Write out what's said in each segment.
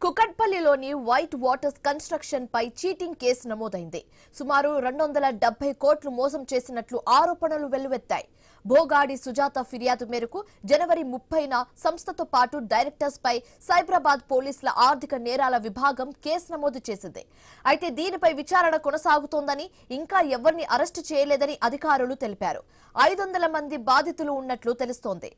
కుకట్పల్లిలోని white waters construction పై cheating case నమోదైంది. సుమారు 270 కోట్లు మోసం చేసినట్లు ఆరోపణలు వెల్లువెత్తాయి. భోగాడి సుజాత ఫిర్యాదు మేరకు జనవరి 30న సంస్థతో పాటు డైరెక్టర్స్ పై సైబరాబాద్ పోలీసుల ఆర్థిక నేరాల విభాగం కేసు నమోదు చేసింది. అయితే దీనిపై విచారణ కొనసాగుతోందని, ఇంకా ఎవరిని అరెస్టు చేయలేదని అధికారులు తెలిపారు. 500 మంది బాధితులు ఉన్నట్లు తెలుస్తోంది.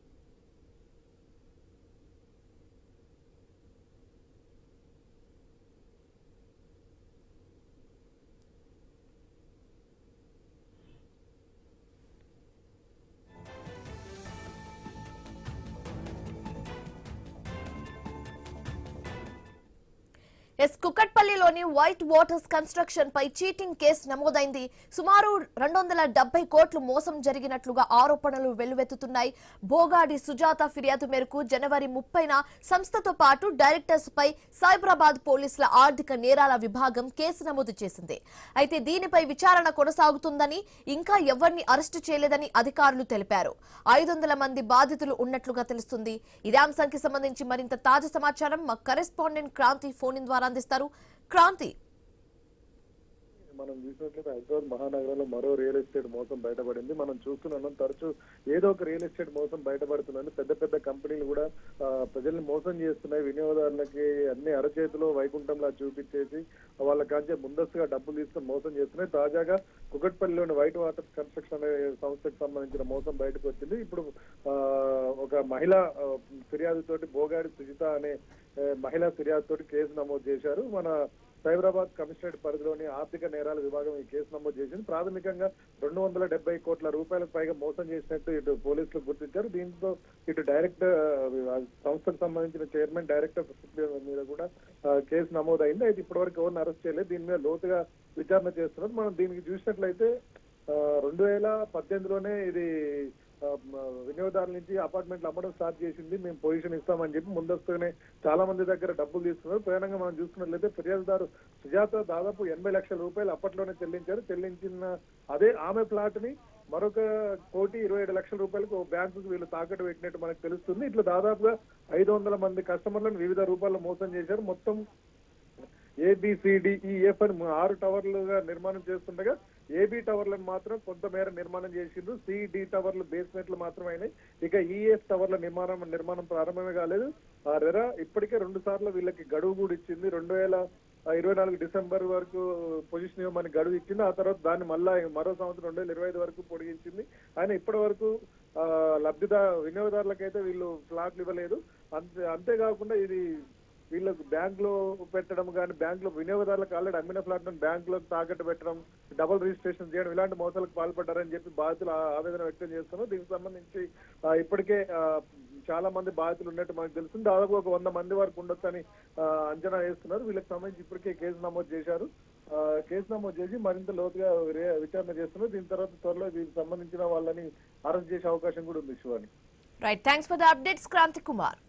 కుకట్పల్లిలోని వైట్ వాటర్స్ కన్స్ట్రక్షన్ పై చీటింగ్ కేసు నమోదైంది. సుమారు 270 కోట్లు మోసం జరిగినట్లుగా ఆరోపణలు వెల్లువెత్తుతున్నాయి. భోగాడి సుజాత ఫిర్యాదు మేరకు జనవరి 30న సంస్థతో పాటు డైరెక్టర్స్ పై సైబరాబాద్ పోలీసుల ఆర్థిక నేరాల విభాగం కేసు నమోదు చేసింది. అయితే దీనిపై విచారణ కొనసాగుతుందని, ఇంకా ఎవరిని అరెస్టు చేయలేదని అధికారులు తెలిపారు. 500 మంది బాధితులు ఉన్నట్లుగా తెలుస్తుంది. ఇదే అంశానికి సంబంధించి మరింత తాజా సమాచారం మా కరెస్పాండెంట్ క్రాంతి ఫోన్ ఇన్ ద్వారా అందిస్తారు. క్రాంతి, మనం చూసినట్లయితే హైదరాబాద్ మహానగరంలో మరో రియల్ ఎస్టేట్ మోసం బయటపడింది. మనం చూస్తున్నాం, తరచూ ఏదో ఒక రియల్ ఎస్టేట్ మోసం బయటపడుతుందని పెద్ద పెద్ద కంపెనీలు కూడా ప్రజల్ని మోసం చేస్తున్నాయి. వినియోగదారులకి అన్ని అరచేతిలో వైకుంఠంలా చూపించేసి వాళ్ళ కాంచే ముందస్తుగా డబ్బులు తీసుకొని మోసం చేస్తున్నాయి. తాజాగా కుకట్పల్లిలోని వైట్ వాటర్ కన్స్ట్రక్షన్ అనే సంస్థకు సంబంధించిన మోసం బయటకు వచ్చింది. ఇప్పుడు ఒక మహిళ ఫిర్యాదుతోటి, భోగాడి సుజిత అనే మహిళా ఫిర్యాదుతోటి కేసు నమోదు చేశారు. మన సైబరాబాద్ కమిషనరేట్ పరిధిలోని ఆర్థిక నేరాల విభాగం ఈ కేసు నమోదు చేసింది. ప్రాథమికంగా 270 కోట్ల రూపాయలకు పైగా మోసం చేసినట్టు ఇటు పోలీసులు గుర్తించారు. దీంతో ఇటు డైరెక్టర్ సంస్థకు సంబంధించిన చైర్మన్, డైరెక్టర్ మీద కూడా కేసు నమోదైంది. అయితే ఇప్పటివరకు ఎవరిని అరెస్ట్ చేయలేదు. దీని మీద లోతుగా విచారణ చేస్తున్నారు. మనం దీనికి చూసినట్లయితే 2018లోనే ఇది వినియోగదారుల నుంచి అపార్ట్మెంట్లు అమ్మడం స్టార్ట్ చేసింది. మేము పొజిషన్ ఇస్తామని చెప్పి ముందస్తుగానే చాలా మంది దగ్గర డబ్బులు తీసుకున్నారు. ప్రయాణంగా మనం చూసుకున్నట్లయితే ఫిర్యాదుదారు సుజాత దాదాపు 80 లక్షల రూపాయలు అప్పట్లోనే చెల్లించిన అదే ఆమె ప్లాట్ ని మరొక 1,27 లక్షల రూపాయలకు బ్యాంకుకు వీళ్ళు తాకట్టు పెట్టినట్టు మనకు తెలుస్తుంది. ఇట్లా దాదాపుగా 500 మంది కస్టమర్లను వివిధ రూపాల్లో మోసం చేశారు. మొత్తం ABCDEF అని 6 టవర్లుగా నిర్మాణం చేస్తుండగా AB టవర్లను మాత్రం కొంతమేర నిర్మాణం చేసిండ్రు. CD టవర్లు బేస్మెంట్లు మాత్రమే. ఇక EF టవర్ల నిర్మాణం ప్రారంభమే కాలేదు. రెరా ఇప్పటికే 2 సార్లు వీళ్ళకి గడువు కూడా ఇచ్చింది. 2024 డిసెంబర్ వరకు పొజిషన్ ఇవ్వమని గడువు ఇచ్చింది. ఆ తర్వాత దాన్ని మళ్ళా మరో సంవత్సరం 2025 వరకు పొడిగించింది. ఆయన ఇప్పటి వరకు వినియోగదారులకైతే వీళ్ళు ఫ్లాట్లు ఇవ్వలేదు. అంతేకాకుండా ఇది వీళ్ళకు బ్యాంక్ లో పెట్టడం కానీ, బ్యాంక్ లో వినియోగదారులకు ఆల్రెడీ అమ్మిన ఫ్లాట్ బ్యాంక్ లో తాకట్టు పెట్టడం, డబుల్ రిజిస్ట్రేషన్ చేయడం, ఇలాంటి మోసాలకు పాల్పడ్డారని చెప్పి బాధితులు ఆవేదన వ్యక్తం చేస్తున్నారు. దీనికి సంబంధించి ఇప్పటికే చాలా మంది బాధితులు ఉన్నట్టు మనకు తెలుస్తుంది. దాదాపు ఒక 100 మంది వరకు ఉండొచ్చని అంచనా వేస్తున్నారు. వీళ్ళకి సంబంధించి ఇప్పటికే కేసు నమోదు చేశారు. కేసు నమోదు చేసి మరింత లోతుగా విచారణ చేస్తున్నారు. దీని తర్వాత త్వరలో దీనికి సంబంధించిన వాళ్ళని అరెస్ట్ చేసే అవకాశం కూడా ఉంది. Shivani, right, thanks for the updates Kranti Kumar.